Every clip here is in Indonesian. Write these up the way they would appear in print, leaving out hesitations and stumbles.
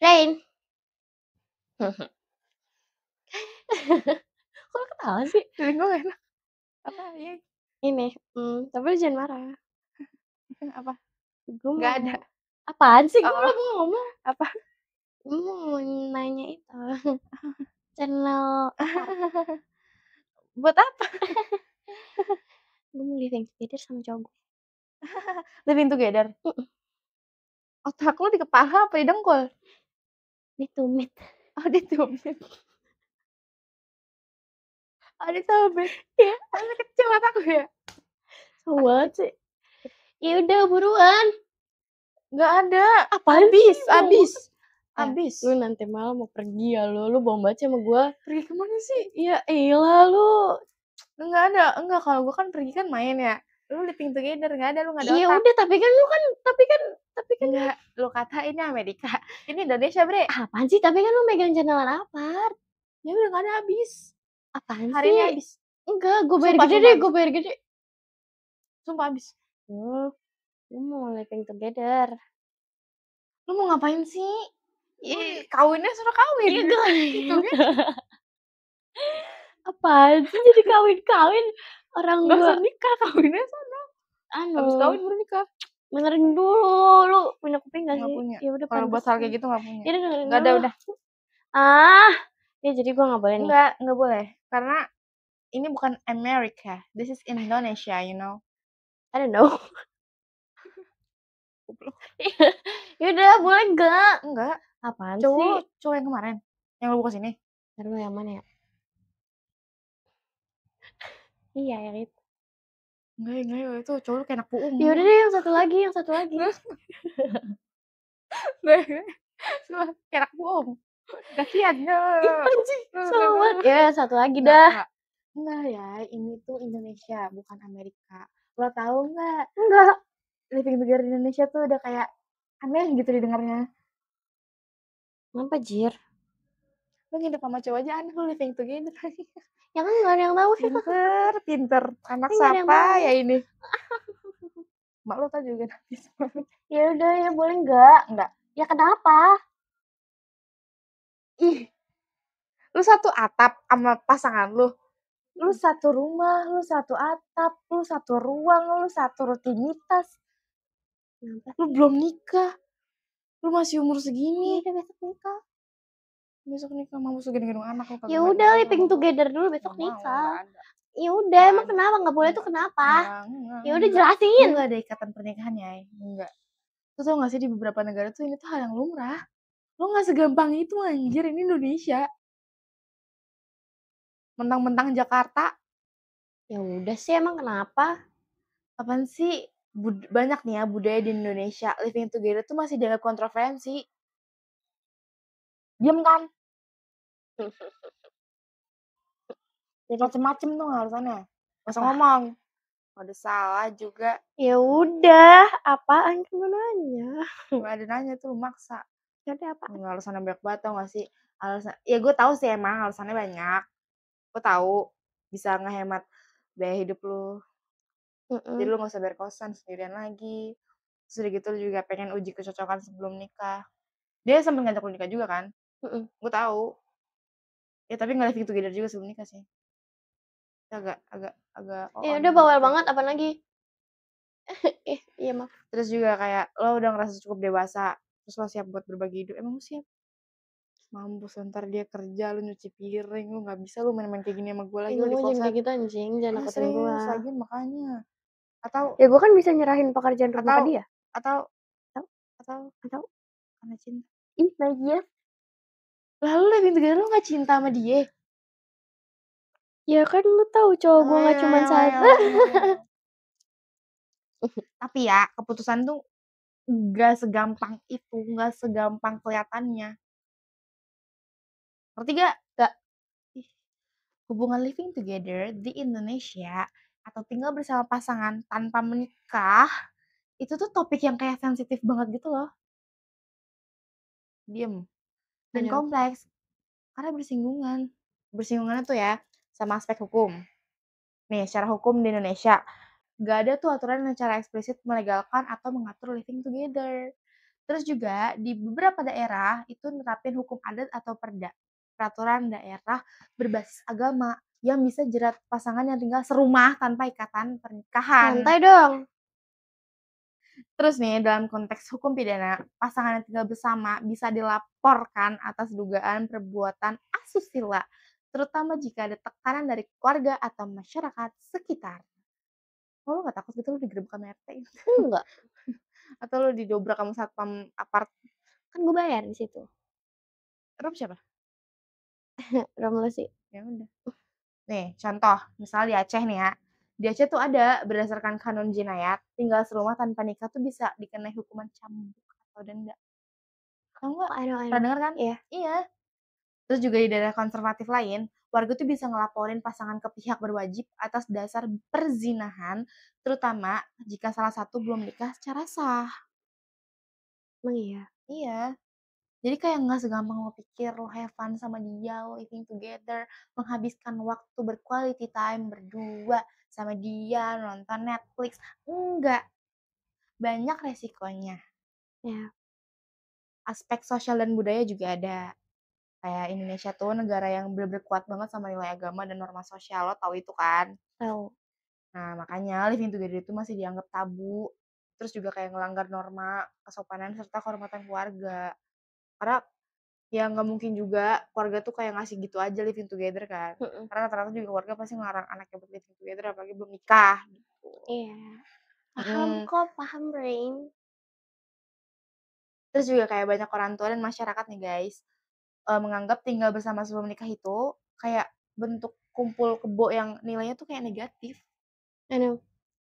Rain. Kok lu ketawa sih? Feeling gue gak enak. Apa ya? Ini, tapi lu jangan marah. Apa? Gue Nggak mau ada. apaan sih? Gue Oh. belum ngomong. Apa? Gue mau nanya itu. Channel apa? Buat apa? Gue mau living together sama cowok gue. Living together? Otak lu di kepala apa di dengkul? Di tumit. Oh, di tumit. Oh, di tumit. Iya. Masih kecil otak gue ya? Banget sih. Ya udah buruan. Nggak ada. Apaan Abis, sih? abis. Eh, Abis. Lu nanti malam mau pergi ya lu bohong banget sama gue. Pergi kemana sih? Ya elah lu. Nggak ada. Enggak, kalau gue kan pergi kan main ya. Lu living together, nggak ada. Lu nggak ada Iya otak. udah tapi kan Enggak, lu kata ini Amerika. Ini Indonesia, bre. apaan sih? Tapi kan lu megang channel apart. Ya udah nggak ada habis. Apaan Hari ini sih? habis. Enggak, gue bayar Sumpah, gede sumpah deh, habis. gue bayar gede. Sumpah habis. Gue mau living together. Lu mau ngapain sih? Kawinnya suruh kawin. Iya gue. Gitu kan. Apaan sih jadi kawin-kawin orang Nggak gue. usah nikah, kawinnya sana. Habis kawin baru nikah. Benerin dulu, lu punya kuping gak Nggak sih? punya. Ya udah Kalau buat hal kayak gitu nggak punya. Ya udah dengerin Nggak ada dulu. udah. Ya jadi gue nggak boleh nih. Nggak boleh. Karena ini bukan America. This is Indonesia, you know. I don't know. Ya udah boleh gak? Enggak. Apaan sih? Cowok yang kemarin. Yang lu buka sini. Ntar lu yang mana ya? Iya yang itu. Enggak, itu cowok lu kayak anak puung. Ya udah deh yang satu lagi. Kayak anak puung. Kasihan. Anjing, sobat. Ya satu lagi dah. Enggak ya, ini tuh Indonesia, bukan Amerika. Lo tahu nggak? Enggak. Living together di Indonesia tuh udah kayak aneh gitu didengarnya. Kenapa Jir? Lo nginep sama cowok aja aneh, lo living together. Ya kan gak ada yang tahu sih. Pinter. Anak Nggak ada yang siapa tahu. ya ini? Mak lo tau juga nanti. Ya udah ya boleh enggak? Enggak. Ya kenapa? Ih, lu satu atap sama pasangan lu. Lu satu rumah, lu satu atap, lu satu ruang, lu satu rutinitas. Lu belum nikah. Lu masih umur segini. Ya udah besok nikah. Besok nikah mau segede-gede anak lu. Ya udah living together dulu besok nikah. Ya udah emang kenapa nggak boleh tuh kenapa? Ya udah jelasin. Enggak ada ikatan pernikahan ya. Enggak. Lu tau gak sih di beberapa negara tuh ini tuh hal yang lumrah. Lu gak segampang itu anjir, ini Indonesia. Mentang-mentang Jakarta. Ya udah sih emang kenapa? Apaan sih? Banyak nih ya budaya di Indonesia living together tuh masih dianggap kontroversi. Diam kan? Macem-macem tuh alasannya. Gak usah ngomong. Ada salah juga. Ya udah, apaan cuma nanya? Gak ada nanya tuh, maksa. Ya udah apa? Alasannya banyak banget tau gak sih? Alasan, ya gue tahu sih emang alasannya banyak. Gue tahu bisa ngehemat biaya hidup lu. Jadi lu gak usah bayar kosan sendirian lagi. Terus udah gitu lu juga pengen uji kecocokan sebelum nikah. Dia sampai ngajak lu nikah juga kan? Gue tahu. Ya tapi nggak living together juga sebelum nikah sih. Agak. Ya udah bawel banget apa lagi? Iya maaf. Terus juga kayak lo udah ngerasa cukup dewasa, terus lo siap buat berbagi hidup. Emang lo siap? Mampus ntar dia kerja, lu nyuci piring, lu nggak bisa lu main-main kayak gini sama gue lagi. Lo di kosan kayak gitu anjing, jangan nakutin gue. Lagi makanya. Atau ya gue kan bisa nyerahin pekerjaan rumah ke dia. Atau karena cinta. Ih, Najis. Lalu living together lu nggak cinta sama dia? Ya kan lu tahu cowok gue nggak cuma satu. Tapi ya keputusan tuh nggak segampang itu, nggak segampang kelihatannya. Ngerti nggak? Nggak. Ih, hubungan living together di Indonesia atau tinggal bersama pasangan tanpa menikah, itu tuh topik yang kayak sensitif banget gitu loh. Diem. Dan Aduh. kompleks, karena bersinggungan. Bersinggungannya tuh ya, sama aspek hukum. Nih, secara hukum di Indonesia, nggak ada tuh aturan yang secara eksplisit melegalkan atau mengatur living together. Terus juga di beberapa daerah itu nerapin hukum adat atau peraturan daerah berbasis agama yang bisa jerat pasangan yang tinggal serumah tanpa ikatan pernikahan. Santai dong. Terus nih, dalam konteks hukum pidana, pasangan yang tinggal bersama bisa dilaporkan atas dugaan perbuatan asusila, terutama jika ada tekanan dari keluarga atau masyarakat sekitar. Oh, lu nggak takut gitu lu digerebek sama RT gitu? Enggak, Atau lu didobrak sama satpam apart? kan gue bayar di situ. Rob siapa? Romlo sih. Ya udah. Nih, contoh, misal di Aceh nih ya. Di Aceh tuh ada berdasarkan kanun jinayat, tinggal serumah tanpa nikah tuh bisa dikenai hukuman cambuk atau denda. Tahu nggak? I know, I Pernah know. denger kan? Iya. Iya. Terus juga di daerah konservatif lain, warga tuh bisa ngelaporin pasangan ke pihak berwajib atas dasar perzinahan, terutama jika salah satu belum nikah secara sah. Emang iya? Iya. Jadi kayak nggak segampang lo pikir, lo have fun sama dia, lo living together, menghabiskan waktu berquality time berdua sama dia, nonton Netflix. Enggak, banyak resikonya. Ya, Aspek sosial dan budaya juga ada. Kayak Indonesia tuh negara yang bener-bener kuat banget sama nilai agama dan norma sosial, lo tahu itu kan? tahu. Nah, makanya living together itu masih dianggap tabu. Terus juga kayak ngelanggar norma kesopanan serta kehormatan keluarga. Karena ya nggak mungkin juga keluarga tuh kayak ngasih gitu aja living together kan. Mhm. Karena rata-rata juga keluarga pasti ngelarang anaknya buat living together apalagi belum nikah gitu. Iya. Paham Mhm. kok, paham, Rain. Terus juga kayak banyak orang tua dan masyarakat nih guys, menganggap tinggal bersama sebelum nikah itu kayak bentuk kumpul kebo yang nilainya tuh kayak negatif. I know.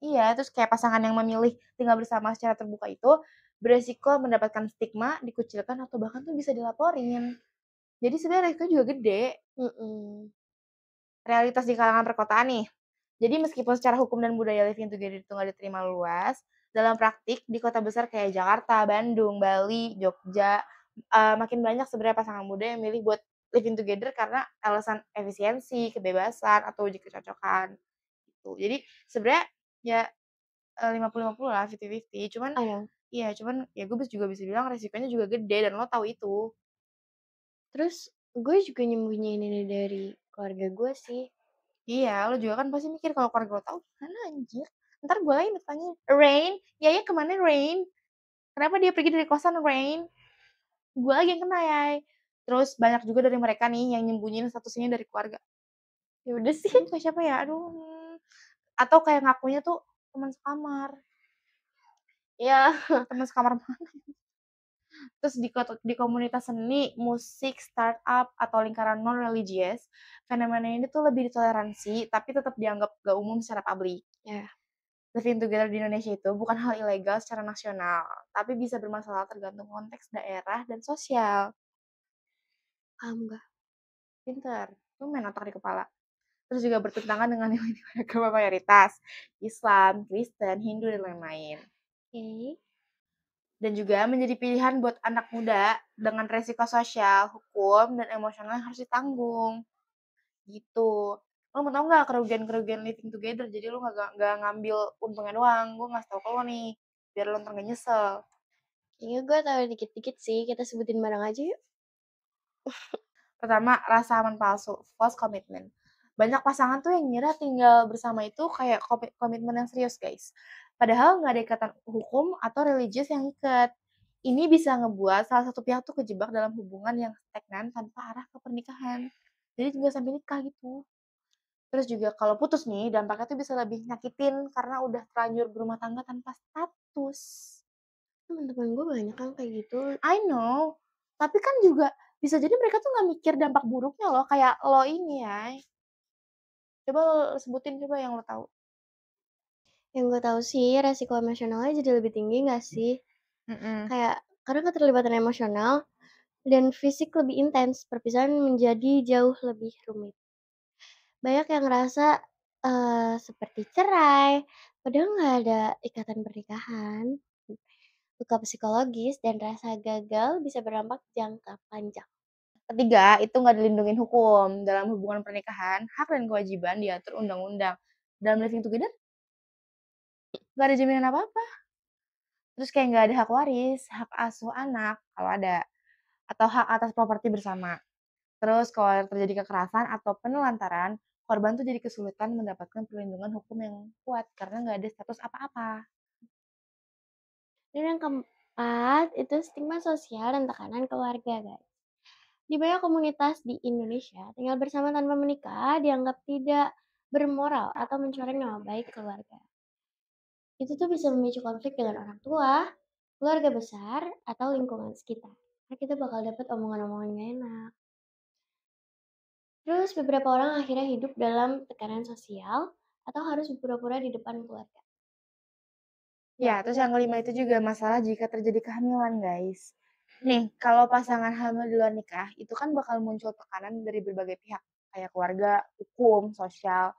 Iya, terus kayak pasangan yang memilih tinggal bersama secara terbuka itu beresiko mendapatkan stigma, dikucilkan, atau bahkan tuh bisa dilaporin. Jadi sebenarnya resikonya juga gede. Mhm. Realitas di kalangan perkotaan nih. Jadi meskipun secara hukum dan budaya living together itu nggak diterima luas, dalam praktik di kota besar kayak Jakarta, Bandung, Bali, Jogja, makin banyak sebenarnya pasangan muda yang milih buat living together karena alasan efisiensi, kebebasan, atau uji kecocokan gitu. Jadi sebenarnya ya 50-50 lah, 50-50. Cuman I know. iya, cuman ya gue juga bisa bilang resikonya juga gede dan lo tahu itu. Terus gue juga nyembunyiin ini dari keluarga gue sih. Iya, lo juga kan pasti mikir kalau keluarga lo tahu gimana anjir. Ntar gue lagi bertanya, "Rain, Yaya kemana Rain? Kenapa dia pergi dari kosan Rain?" Gue lagi yang kena Yay. Terus banyak juga dari mereka nih yang nyembunyiin status ini dari keluarga. Ya udah sih. Aduh kayak siapa ya? Aduh. Atau kayak ngakunya tuh teman sekamar. Ya, Teman sekamar mana? Terus di komunitas seni, musik, startup, atau lingkaran non-religious, fenomena ini tuh lebih ditoleransi, tapi tetap dianggap gak umum secara publik. ya, Living together di Indonesia itu bukan hal ilegal secara nasional, tapi bisa bermasalah tergantung konteks daerah dan sosial. paham gak? Pinter, lu main otak di kepala. Terus juga bertentangan dengan nilai-nilai agama mayoritas, Islam, Kristen, Hindu, dan lain-lain. Oke. Dan juga menjadi pilihan buat anak muda dengan resiko sosial, hukum, dan emosional yang harus ditanggung. Gitu. Lo mau tau nggak kerugian-kerugian living together? Jadi lo nggak ngambil untungnya doang. Gue ngasih tau ke lo nih, biar lo ntar nggak nyesel. Kayaknya gue tahu dikit-dikit sih. Kita sebutin bareng aja yuk. Pertama, rasa aman palsu, false commitment. Banyak pasangan tuh yang ngira tinggal bersama itu kayak komitmen yang serius, guys. Padahal nggak ada ikatan hukum atau religius yang ikat. Ini bisa ngebuat salah satu pihak tuh kejebak dalam hubungan yang stagnan tanpa arah ke pernikahan. Jadi juga sampai nikah gitu. Terus juga kalau putus nih, dampaknya tuh bisa lebih nyakitin karena udah terlanjur berumah tangga tanpa status. Teman-teman gue banyak kan kayak gitu. I know, tapi kan juga bisa jadi mereka tuh nggak mikir dampak buruknya loh, kayak lo ini ya. Coba lo sebutin coba yang lo tahu. Yang gue tahu sih resiko emosionalnya jadi lebih tinggi gak sih? Kayak karena keterlibatan emosional dan fisik lebih intens, perpisahan menjadi jauh lebih rumit. Banyak yang ngerasa, seperti cerai, padahal nggak ada ikatan pernikahan. Luka psikologis dan rasa gagal bisa berdampak jangka panjang. Ketiga, itu nggak dilindungin hukum. Dalam hubungan pernikahan, hak dan kewajiban diatur undang-undang. Dalam living together, nggak ada jaminan apa-apa. Terus kayak nggak ada hak waris, hak asuh anak, kalau ada, atau hak atas properti bersama. Terus kalau terjadi kekerasan atau penelantaran, korban tuh jadi kesulitan mendapatkan perlindungan hukum yang kuat karena nggak ada status apa-apa. Dan yang keempat, itu stigma sosial dan tekanan keluarga, guys. Di banyak komunitas di Indonesia, tinggal bersama tanpa menikah dianggap tidak bermoral atau mencoreng nama baik keluarga. Itu tuh bisa memicu konflik dengan orang tua, keluarga besar, atau lingkungan sekitar. Karena kita bakal dapat omongan-omongan gak enak. Terus beberapa orang akhirnya hidup dalam tekanan sosial atau harus berpura-pura di depan keluarga. Ya, terus yang kelima itu juga masalah jika terjadi kehamilan, guys. Nih, kalau pasangan hamil di luar nikah, itu kan bakal muncul tekanan dari berbagai pihak, kayak keluarga, hukum, sosial.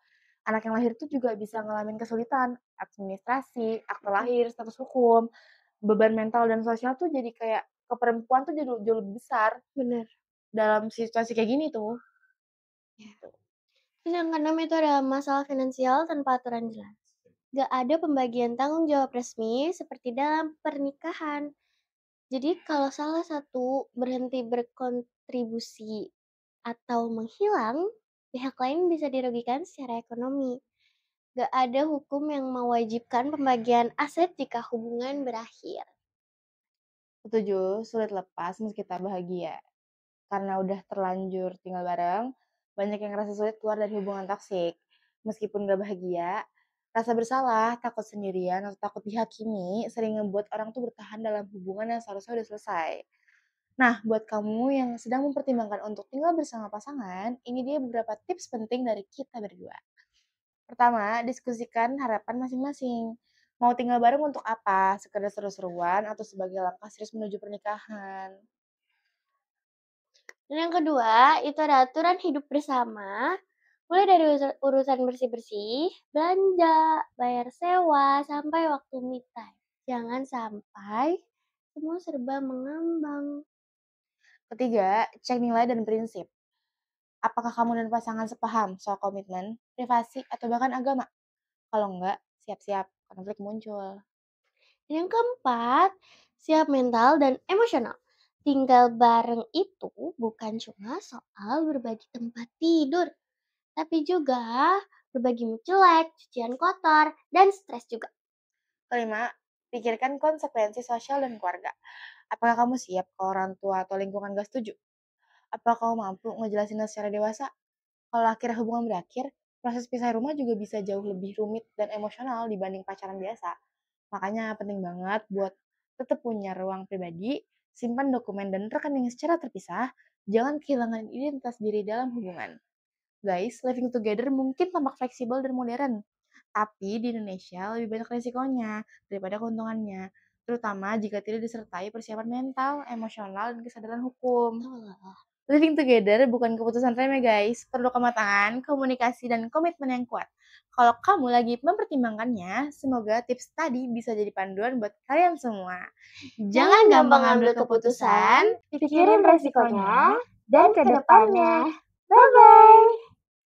Anak yang lahir tuh juga bisa ngalamin kesulitan, administrasi, akte lahir, status hukum, beban mental dan sosial tuh jadi kayak ke perempuan tuh jadi jauh lebih besar Bener. dalam situasi kayak gini tuh. Ya. Terus yang keenam itu ada masalah finansial tanpa aturan jelas. Gak ada pembagian tanggung jawab resmi seperti dalam pernikahan. Jadi kalau salah satu berhenti berkontribusi atau menghilang, pihak lain bisa dirugikan secara ekonomi. Gak ada hukum yang mewajibkan pembagian aset jika hubungan berakhir. Setuju, sulit lepas meski tak bahagia. Karena udah terlanjur tinggal bareng, banyak yang ngerasa sulit keluar dari hubungan toksik. Meskipun gak bahagia, rasa bersalah, takut sendirian, atau takut dihakimi sering ngebuat orang tuh bertahan dalam hubungan yang seharusnya udah selesai. Nah, buat kamu yang sedang mempertimbangkan untuk tinggal bersama pasangan, ini dia beberapa tips penting dari kita berdua. Pertama, diskusikan harapan masing-masing. Mau tinggal bareng untuk apa? Sekedar seru-seruan atau sebagai langkah serius menuju pernikahan? Dan yang kedua, itu ada aturan hidup bersama. Mulai dari urusan bersih-bersih, belanja, bayar sewa, sampai waktu me time. Jangan sampai semua serba mengambang. Ketiga, cek nilai dan prinsip. Apakah kamu dan pasangan sepaham soal komitmen, privasi, atau bahkan agama? Kalau enggak, siap-siap konflik muncul. Yang keempat, siap mental dan emosional. Tinggal bareng itu bukan cuma soal berbagi tempat tidur, tapi juga berbagi mood jelek, cucian kotor, dan stres juga. Kelima, pikirkan konsekuensi sosial dan keluarga. Apakah kamu siap kalau orang tua atau lingkungan gak setuju? Apakah kamu mampu ngejelasinnya secara dewasa? Kalau akhirnya hubungan berakhir, proses pisah rumah juga bisa jauh lebih rumit dan emosional dibanding pacaran biasa. Makanya penting banget buat tetap punya ruang pribadi, simpan dokumen dan rekening secara terpisah, jangan kehilangan identitas diri dalam hubungan. Guys, living together mungkin tampak fleksibel dan modern, tapi di Indonesia lebih banyak resikonya daripada keuntungannya, terutama jika tidak disertai persiapan mental, emosional, dan kesadaran hukum. Living together bukan keputusan remeh guys, perlu kematangan, komunikasi, dan komitmen yang kuat. Kalau kamu lagi mempertimbangkannya, semoga tips tadi bisa jadi panduan buat kalian semua. Jangan gampang ambil keputusan, pikirin resikonya, dan ke depannya. Bye-bye!